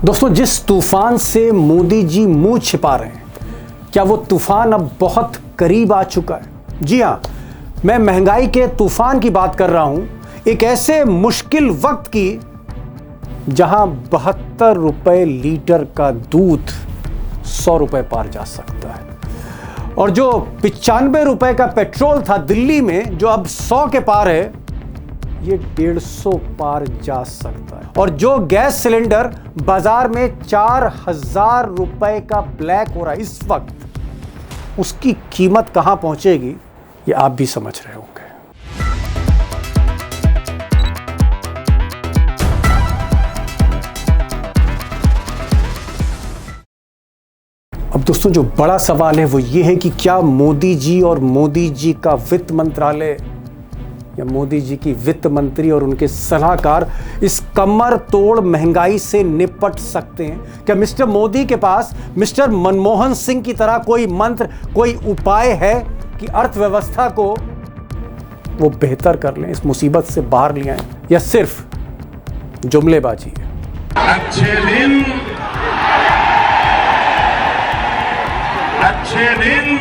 दोस्तों, जिस तूफान से मोदी जी मुंह छिपा रहे हैं, क्या वो तूफान अब बहुत करीब आ चुका है? जी हां, मैं महंगाई के तूफान की बात कर रहा हूं, एक ऐसे मुश्किल वक्त की जहां 72 रुपए लीटर का दूध 100 रुपए पार जा सकता है, और जो 95 रुपए का पेट्रोल था दिल्ली में, जो अब 100 के पार है, ये 150 पार जा सकता है। और जो गैस सिलेंडर बाजार में 4000 रुपए का ब्लैक हो रहा है इस वक्त, उसकी कीमत कहां पहुंचेगी ये आप भी समझ रहे होंगे। अब दोस्तों, जो बड़ा सवाल है वो ये है कि क्या मोदी जी और मोदी जी का वित्त मंत्रालय या मोदी जी की वित्त मंत्री और उनके सलाहकार इस कमर तोड़ महंगाई से निपट सकते हैं? क्या मिस्टर मोदी के पास मिस्टर मनमोहन सिंह की तरह कोई मंत्र, कोई उपाय है कि अर्थव्यवस्था को वो बेहतर कर लें, इस मुसीबत से बाहर ले आएं, या सिर्फ जुमलेबाजी है? अच्छे दिन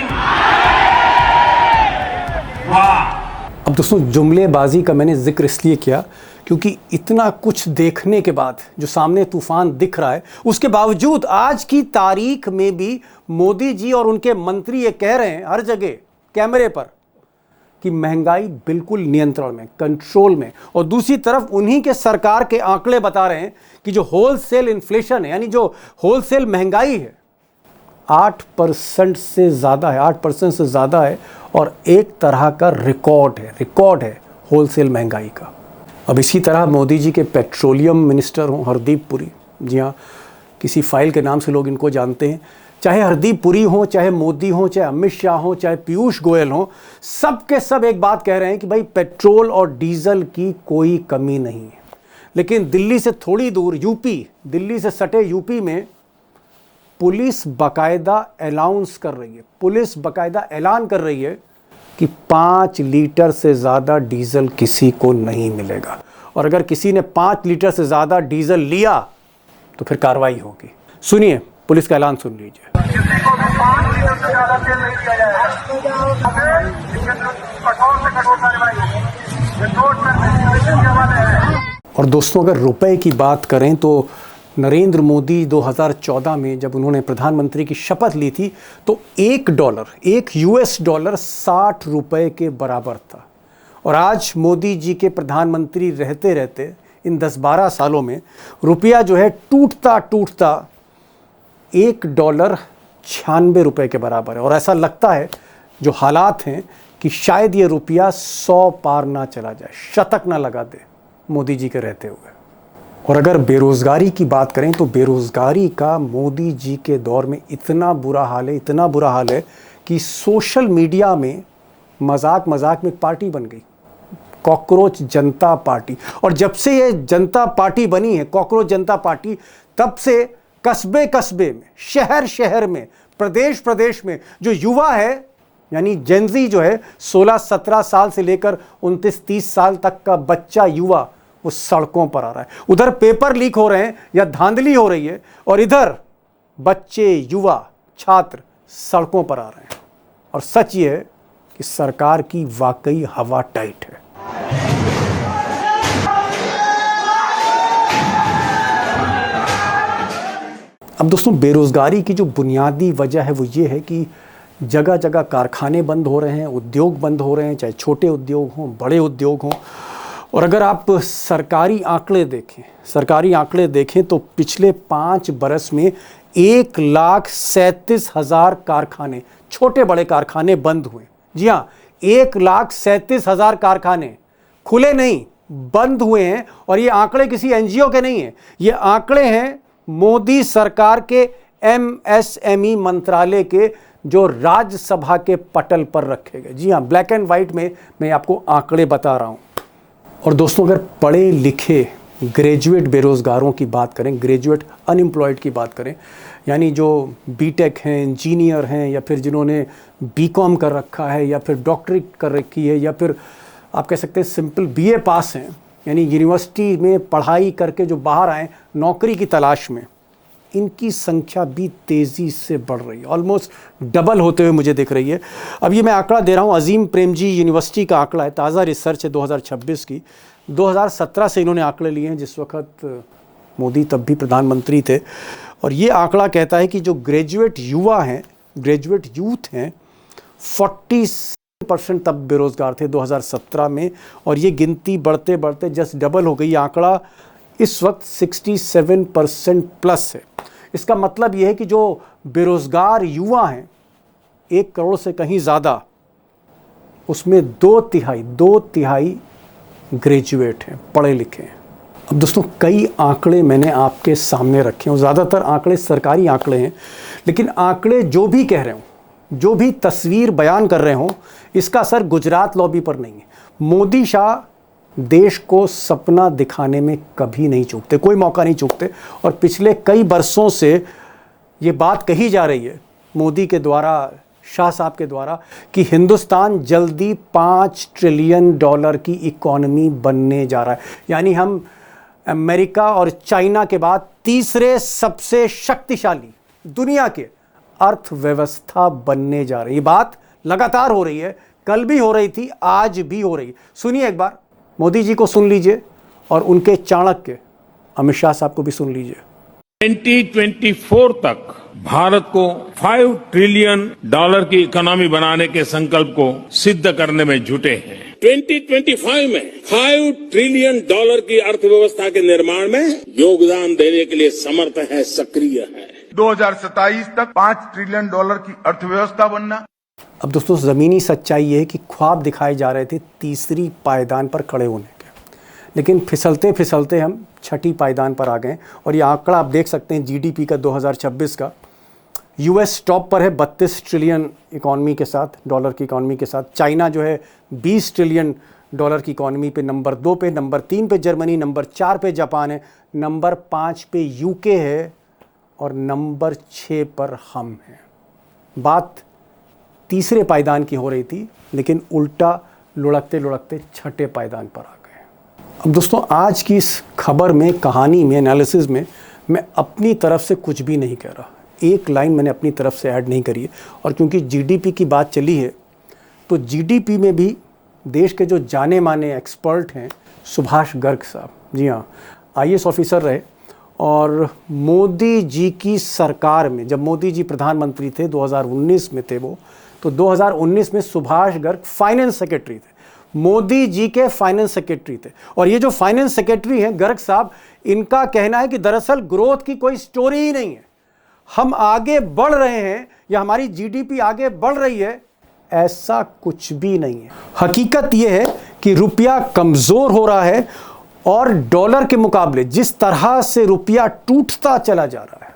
वाह। अब दोस्तों, जुमलेबाजी का मैंने जिक्र इसलिए किया क्योंकि इतना कुछ देखने के बाद, जो सामने तूफान दिख रहा है, उसके बावजूद आज की तारीख में भी मोदी जी और उनके मंत्री ये कह रहे हैं हर जगह कैमरे पर कि महंगाई बिल्कुल नियंत्रण में, कंट्रोल में। और दूसरी तरफ उन्हीं के सरकार के आंकड़े बता रहे हैं कि जो होलसेल इन्फ्लेशन है, यानी जो होलसेल महंगाई है, 8% से ज़्यादा है, 8% से ज़्यादा है, और एक तरह का रिकॉर्ड है होलसेल महंगाई का। अब इसी तरह मोदी जी के पेट्रोलियम मिनिस्टर हों हरदीप पुरी, जी हाँ, किसी फाइल के नाम से लोग इनको जानते हैं, चाहे हरदीप पुरी हों, चाहे मोदी हों, चाहे अमित शाह हों, चाहे पीयूष गोयल हों, सब के सब एक बात कह रहे हैं कि भाई पेट्रोल और डीजल की कोई कमी नहीं है। लेकिन दिल्ली से थोड़ी दूर यूपी, दिल्ली से सटे यूपी में पुलिस बाकायदा अनाउंस कर रही है, पुलिस बाकायदा ऐलान कर रही है कि 5 लीटर से ज़्यादा डीजल किसी को नहीं मिलेगा, और अगर किसी ने 5 लीटर से ज़्यादा डीजल लिया तो फिर कार्रवाई होगी। सुनिए, पुलिस का ऐलान सुन लीजिए। किसी को भी 5 लीटर से ज़्यादा तेल नहीं दिया जाएगा। कठोर से कठोर कार्रवाई होगी। और दोस्तों, अगर रुपए की बात करें तो नरेंद्र मोदी 2014 में जब उन्होंने प्रधानमंत्री की शपथ ली थी तो एक यूएस डॉलर 60 रुपए के बराबर था, और आज मोदी जी के प्रधानमंत्री रहते रहते इन 10-12 सालों में रुपया जो है टूटता $1 96 रुपए के बराबर है। और ऐसा लगता है, जो हालात हैं, कि शायद ये रुपया 100 पार ना चला जाए, शतक ना लगा दे मोदी जी के रहते हुए। और अगर बेरोज़गारी की बात करें तो बेरोज़गारी का मोदी जी के दौर में इतना बुरा हाल है कि सोशल मीडिया में मजाक में एक पार्टी बन गई, कॉकरोच जनता पार्टी। और जब से ये जनता पार्टी बनी है, कॉकरोच जनता पार्टी, तब से कस्बे में, शहर में, प्रदेश में जो युवा है, यानी जेनजी जो है, 16-17 साल से लेकर 29-30 साल तक का बच्चा युवा, वो सड़कों पर आ रहा है। उधर पेपर लीक हो रहे हैं या धांधली हो रही है, और इधर बच्चे, युवा, छात्र सड़कों पर आ रहे हैं। और सच ये है कि सरकार की वाकई हवा टाइट है। अब दोस्तों, बेरोजगारी की जो बुनियादी वजह है वो ये है कि जगह जगह कारखाने बंद हो रहे हैं, उद्योग बंद हो रहे हैं, चाहे छोटे उद्योग हों, बड़े उद्योग हों। और अगर आप सरकारी आंकड़े देखें तो पिछले 5 बरस में 1,37,000 कारखाने, छोटे बड़े कारखाने बंद हुए। जी हाँ, 1,37,000 कारखाने खुले नहीं, बंद हुए हैं। और ये आंकड़े किसी एनजीओ के नहीं हैं, ये आंकड़े हैं मोदी सरकार के एमएसएमई मंत्रालय के, जो राज्यसभा के पटल पर रखे गए। जी हाँ, ब्लैक एंड व्हाइट में मैं आपको आंकड़े बता रहा हूं। और दोस्तों, अगर पढ़े लिखे ग्रेजुएट बेरोज़गारों की बात करें, ग्रेजुएट अनएम्प्लॉयड की बात करें, यानी जो बीटेक हैं, इंजीनियर हैं, या फिर जिन्होंने बीकॉम कर रखा है, या फिर डॉक्टरी कर रखी है, या फिर आप कह सकते हैं सिंपल बीए पास हैं, यानी यूनिवर्सिटी में पढ़ाई करके जो बाहर आए नौकरी की तलाश में, इनकी संख्या भी तेज़ी से बढ़ रही है, ऑलमोस्ट डबल होते हुए मुझे दिख रही है। अब ये मैं आंकड़ा दे रहा हूँ, अजीम प्रेमजी यूनिवर्सिटी का आंकड़ा है, ताज़ा रिसर्च है 2026 की। 2017 से इन्होंने आंकड़े लिए हैं, जिस वक्त मोदी तब भी प्रधानमंत्री थे। और ये आंकड़ा कहता है कि जो ग्रेजुएट युवा हैं, ग्रेजुएट यूथ हैं, 40% तब बेरोज़गार थे 2017 में, और ये गिनती बढ़ते बढ़ते जस्ट डबल हो गई। आंकड़ा इस वक्त 67% प्लस है। इसका मतलब ये है कि जो बेरोज़गार युवा हैं 1 करोड़ से कहीं ज़्यादा, उसमें 2 तिहाई ग्रेजुएट हैं, पढ़े लिखे हैं। अब दोस्तों, कई आंकड़े मैंने आपके सामने रखे हैं, ज़्यादातर आंकड़े सरकारी आंकड़े हैं, लेकिन आंकड़े जो भी कह रहे हों, जो भी तस्वीर बयान कर रहे हों, इसका असर गुजरात लॉबी पर नहीं है। मोदी शाह देश को सपना दिखाने में कभी नहीं चूकते, कोई मौका नहीं चूकते। और पिछले कई बरसों से ये बात कही जा रही है मोदी के द्वारा, शाह साहब के द्वारा, कि हिंदुस्तान जल्दी $5 ट्रिलियन की इकॉनमी बनने जा रहा है। यानी हम अमेरिका और चाइना के बाद तीसरे सबसे शक्तिशाली दुनिया के अर्थव्यवस्था बनने जा रही है। बात लगातार हो रही है, कल भी हो रही थी, आज भी हो रही है। सुनिए एक बार, मोदी जी को सुन लीजिए और उनके चाणक्य अमित शाह साहब को भी सुन लीजिए। 2024 तक भारत को $5 ट्रिलियन की इकोनॉमी बनाने के संकल्प को सिद्ध करने में जुटे हैं। 2025 में $5 ट्रिलियन की अर्थव्यवस्था के निर्माण में योगदान देने के लिए समर्थ है, सक्रिय है। 2027 तक $5 ट्रिलियन की अर्थव्यवस्था बनना। अब दोस्तों, ज़मीनी सच्चाई ये है कि ख्वाब दिखाए जा रहे थे तीसरी पायदान पर खड़े होने के, लेकिन फिसलते फिसलते हम छठी पायदान पर आ गए। और ये आंकड़ा आप देख सकते हैं जीडीपी का 2026 का। यूएस टॉप पर है 32 ट्रिलियन इकॉनमी के साथ, डॉलर की इकॉनमी के साथ। चाइना जो है 20 ट्रिलियन डॉलर की इकॉनमी पे नंबर 2 पे, नंबर 3 पे जर्मनी, नंबर 4 पे जापान है, नंबर 5 पे यूके है, और नंबर 6 पर हम हैं। बात तीसरे पायदान की हो रही थी, लेकिन उल्टा लुढ़कते लुढ़कते छठे पायदान पर आ गए। अब दोस्तों, आज की इस खबर में, कहानी में, एनालिसिस में मैं अपनी तरफ से कुछ भी नहीं कह रहा, एक लाइन मैंने अपनी तरफ से ऐड नहीं करी है। और क्योंकि जीडीपी की बात चली है, तो जीडीपी में भी देश के जो जाने माने एक्सपर्ट हैं, सुभाष गर्ग साहब, जी हाँ, आईएएस ऑफिसर रहे, और मोदी जी की सरकार में, जब मोदी जी प्रधानमंत्री थे 2019 में थे वो, तो 2019 में सुभाष गर्ग फाइनेंस सेक्रेटरी थे, मोदी जी के फाइनेंस सेक्रेटरी थे। और ये जो फाइनेंस सेक्रेटरी हैं गर्ग साहब, इनका कहना है कि दरअसल ग्रोथ की कोई स्टोरी ही नहीं है, हम आगे बढ़ रहे हैं या हमारी जीडीपी आगे बढ़ रही है, ऐसा कुछ भी नहीं है। हकीकत यह है कि रुपया कमजोर हो रहा है, और डॉलर के मुकाबले जिस तरह से रुपया टूटता चला जा रहा है,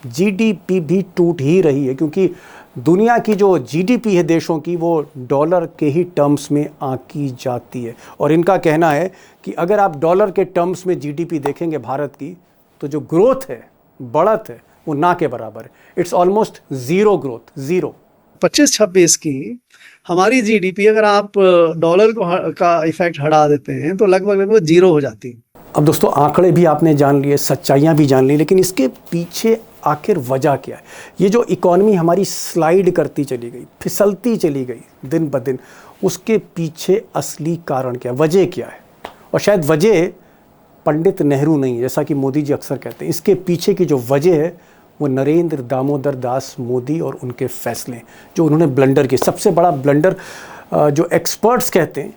जीडीपी भी टूट ही रही है, क्योंकि दुनिया की जो जीडीपी है देशों की, वो डॉलर के ही टर्म्स में आंकी जाती है। और इनका कहना है कि अगर आप डॉलर के टर्म्स में जीडीपी देखेंगे भारत की, तो जो ग्रोथ है, बढ़त है, वो ना के बराबर है। It's almost zero growth, zero. 25-26 की हमारी जीडीपी, अगर आप डॉलर का इफेक्ट हटा देते हैं, तो लगभग जीरो हो जाती है। अब दोस्तों, आंकड़े भी आपने जान लिए, सच्चाइयाँ भी जान ली, लेकिन इसके पीछे आखिर वजह क्या है? ये जो इकॉनमी हमारी स्लाइड करती चली गई, फिसलती चली गई दिन ब दिन, उसके पीछे असली कारण क्या है, वजह क्या है? और शायद वजह पंडित नेहरू नहीं, जैसा कि मोदी जी अक्सर कहते हैं। इसके पीछे की जो वजह है वो नरेंद्र दामोदर दास मोदी और उनके फैसले, जो उन्होंने ब्लंडर किए। सबसे बड़ा ब्लंडर जो एक्सपर्ट्स कहते हैं,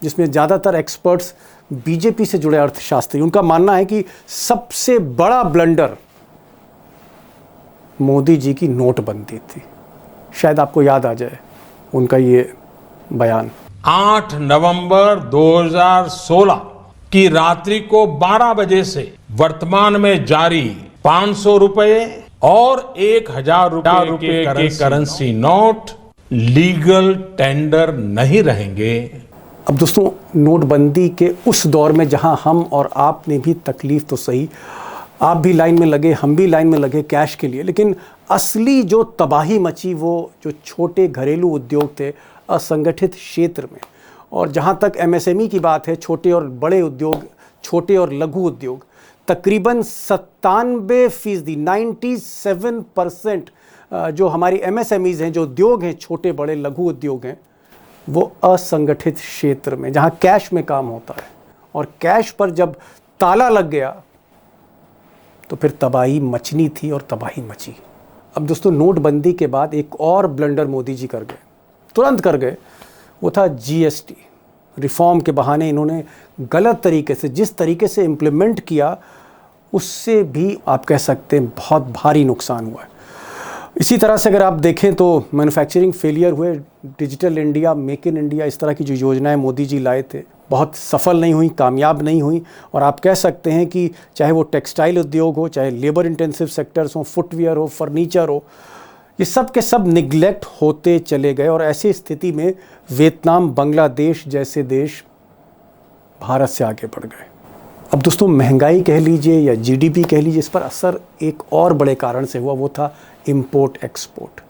जिसमें ज़्यादातर एक्सपर्ट्स बीजेपी से जुड़े अर्थशास्त्री, उनका मानना है कि सबसे बड़ा ब्लंडर मोदी जी की नोटबंदी थी। शायद आपको याद आ जाए उनका ये बयान। 8 नवंबर 2016 की रात्रि को 12 बजे से वर्तमान में जारी 500 रुपए और 1000 रुपए के करेंसी नोट लीगल टेंडर नहीं रहेंगे। अब दोस्तों, नोटबंदी के उस दौर में जहां हम और आपने भी तकलीफ तो सही, आप भी लाइन में लगे, हम भी लाइन में लगे कैश के लिए, लेकिन असली जो तबाही मची वो जो छोटे घरेलू उद्योग थे असंगठित क्षेत्र में। और जहां तक एमएसएमई की बात है, छोटे और बड़े उद्योग, छोटे और लघु उद्योग, तकरीबन 97%, 97% जो हमारी MSMEs हैं, जो उद्योग हैं, छोटे बड़े लघु उद्योग हैं, वो असंगठित क्षेत्र में, जहाँ कैश में काम होता है, और कैश पर जब ताला लग गया तो फिर तबाही मचनी थी और तबाही मची। अब दोस्तों, नोटबंदी के बाद एक और ब्लंडर मोदी जी कर गए, तुरंत कर गए। वो था GST रिफॉर्म के बहाने इन्होंने गलत तरीके से, जिस तरीके से इम्प्लीमेंट किया, उससे भी आप कह सकते हैं बहुत भारी नुकसान हुआ है। इसी तरह से अगर आप देखें तो मैन्युफैक्चरिंग फेलियर हुए, digital India, make in India, इस तरह की जो योजनाएं मोदी जी लाए थे, बहुत सफल नहीं हुई, कामयाब नहीं हुई। और आप कह सकते हैं कि चाहे वो टेक्सटाइल उद्योग हो, चाहे लेबर इंटेंसिव सेक्टर्स हो, फुटवियर हो, फर्नीचर हो, ये सब के सब निगलेक्ट होते चले गए। और ऐसी स्थिति में वियतनाम, बांग्लादेश जैसे देश भारत से आगे बढ़ गए। अब दोस्तों, महंगाई कह लीजिए या GDP कह लीजिए, इस पर असर एक और बड़े कारण से हुआ, वो था इंपोर्ट एक्सपोर्ट।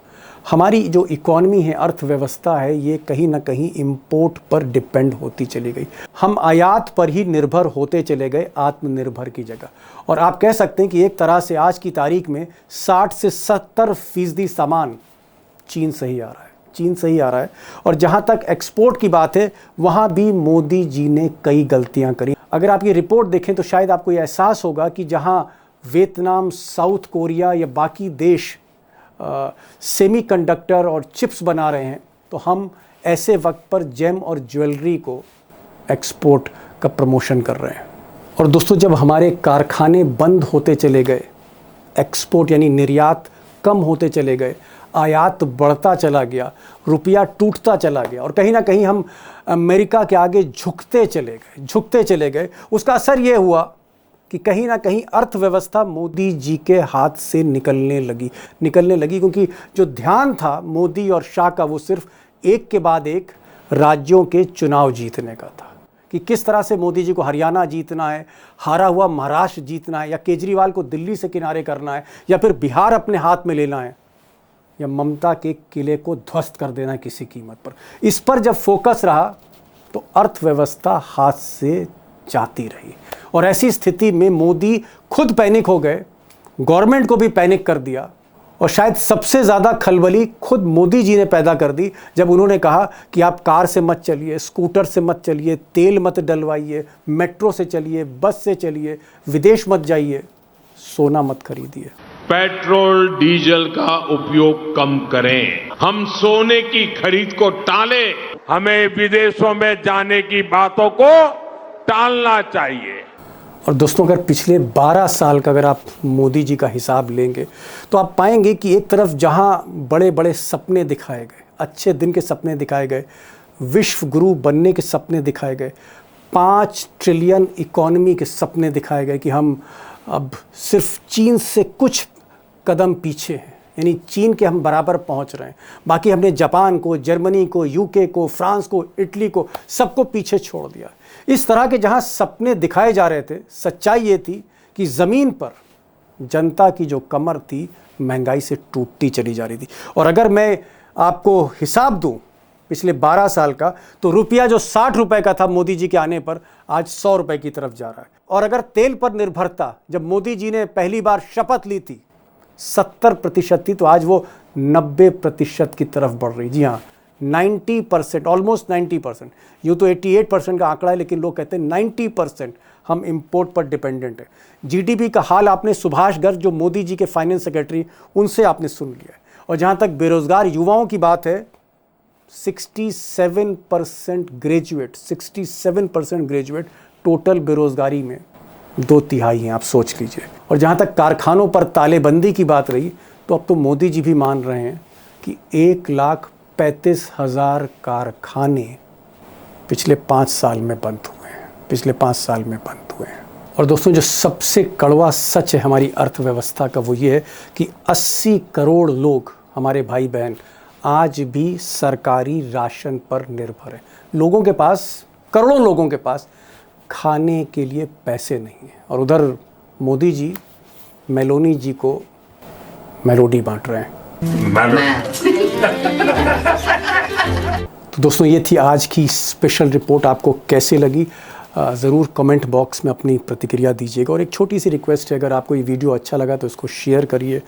हमारी जो इकॉनमी है, अर्थव्यवस्था है, ये कहीं ना कहीं इंपोर्ट पर डिपेंड होती चली गई। हम आयात पर ही निर्भर होते चले गए आत्मनिर्भर की जगह। और आप कह सकते हैं कि एक तरह से आज की तारीख में 60 से 70% सामान चीन से ही आ रहा है, चीन से ही आ रहा है। और जहाँ तक एक्सपोर्ट की बात है, वहाँ भी मोदी जी ने कई गलतियाँ करी। अगर आप ये रिपोर्ट देखें तो शायद आपको ये एहसास होगा कि जहाँ वियतनाम, साउथ कोरिया या बाकी देश सेमीकंडक्टर और चिप्स बना रहे हैं, तो हम ऐसे वक्त पर जेम और ज्वेलरी को एक्सपोर्ट का प्रमोशन कर रहे हैं। और दोस्तों, जब हमारे कारखाने बंद होते चले गए, एक्सपोर्ट यानी निर्यात कम होते चले गए, आयात बढ़ता चला गया, रुपया टूटता चला गया, और कहीं ना कहीं हम अमेरिका के आगे झुकते चले गए, उसका असर ये हुआ कि कहीं ना कहीं अर्थव्यवस्था मोदी जी के हाथ से निकलने लगी, क्योंकि जो ध्यान था मोदी और शाह का, वो सिर्फ एक के बाद एक राज्यों के चुनाव जीतने का था, कि किस तरह से मोदी जी को हरियाणा जीतना है, हारा हुआ महाराष्ट्र जीतना है, या केजरीवाल को दिल्ली से किनारे करना है, या फिर बिहार अपने हाथ में लेना है, या ममता के किले को ध्वस्त कर देना किसी कीमत पर। इस पर जब फोकस रहा तो अर्थव्यवस्था हाथ से जाती रही। और ऐसी स्थिति में मोदी खुद पैनिक हो गए, गवर्नमेंट को भी पैनिक कर दिया। और शायद सबसे ज़्यादा खलबली खुद मोदी जी ने पैदा कर दी, जब उन्होंने कहा कि आप कार से मत चलिए, स्कूटर से मत चलिए, तेल मत डलवाइए, मेट्रो से चलिए, बस से चलिए, विदेश मत जाइए, सोना मत खरीदिए। पेट्रोल डीजल का उपयोग कम करें, हम सोने की खरीद को टालें, हमें विदेशों में जाने की बातों को टालना चाहिए। और दोस्तों, अगर पिछले 12 साल का अगर आप मोदी जी का हिसाब लेंगे तो आप पाएंगे कि एक तरफ जहां बड़े बड़े सपने दिखाए गए, अच्छे दिन के सपने दिखाए गए, विश्व गुरु बनने के सपने दिखाए गए, 5 ट्रिलियन इकॉनमी के सपने दिखाए गए कि हम अब सिर्फ चीन से कुछ कदम पीछे हैं, यानी चीन के हम बराबर पहुंच रहे हैं, बाकी हमने जापान को, जर्मनी को, UK को, फ्रांस को, इटली को, सबको पीछे छोड़ दिया। इस तरह के जहां सपने दिखाए जा रहे थे, सच्चाई ये थी कि ज़मीन पर जनता की जो कमर थी, महंगाई से टूटती चली जा रही थी। और अगर मैं आपको हिसाब दूं पिछले 12 साल का, तो रुपया जो 60 रुपए का था मोदी जी के आने पर, आज 100 रुपए की तरफ जा रहा है। और अगर तेल पर निर्भरता जब मोदी जी ने पहली बार शपथ ली थी 70% थी, तो आज वो 90% की तरफ बढ़ रही। जी हाँ, 90%, ऑलमोस्ट 90%। यूँ तो 88% का आंकड़ा है, लेकिन लोग कहते हैं 90% हम इंपोर्ट पर डिपेंडेंट है। GDP का हाल आपने सुभाष गर्ग, जो मोदी जी के फाइनेंस सेक्रेटरी, उनसे आपने सुन लिया है। और जहाँ तक बेरोजगार युवाओं की बात है, 67% ग्रेजुएट टोटल बेरोजगारी में 2/3 हैं, आप सोच लीजिए। और जहाँ तक कारखानों पर तालेबंदी की बात रही, तो अब तो मोदी जी भी मान रहे हैं कि 1,35,000 कारखाने पिछले 5 साल में बंद हुए हैं। और दोस्तों, जो सबसे कड़वा सच है हमारी अर्थव्यवस्था का, वो ये है कि 80 करोड़ लोग, हमारे भाई बहन, आज भी सरकारी राशन पर निर्भर हैं। लोगों के पास, करोड़ों लोगों के पास खाने के लिए पैसे नहीं हैं। और उधर मोदी जी मेलोनी जी को मेलोडी बांट रहे हैं। तो दोस्तों, ये थी आज की स्पेशल रिपोर्ट। आपको कैसे लगी? ज़रूर कमेंट बॉक्स में अपनी प्रतिक्रिया दीजिएगा। और एक छोटी सी रिक्वेस्ट है, अगर आपको ये वीडियो अच्छा लगा तो इसको शेयर करिए,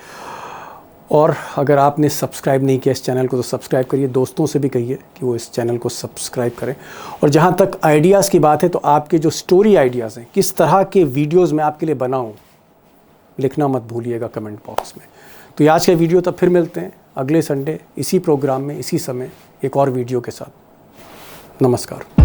और अगर आपने सब्सक्राइब नहीं किया इस चैनल को तो सब्सक्राइब करिए। दोस्तों से भी कहिए कि वो इस चैनल को सब्सक्राइब करें। और जहाँ तक आइडियाज़ की बात है, तो आपके जो स्टोरी आइडियाज़ हैं, किस तरह के वीडियोज़ मैं आपके लिए बनाऊँ, लिखना मत भूलिएगा कमेंट बॉक्स में। तो ये आज का वीडियो, तब फिर मिलते हैं अगले संडे इसी प्रोग्राम में, इसी समय, एक और वीडियो के साथ। नमस्कार।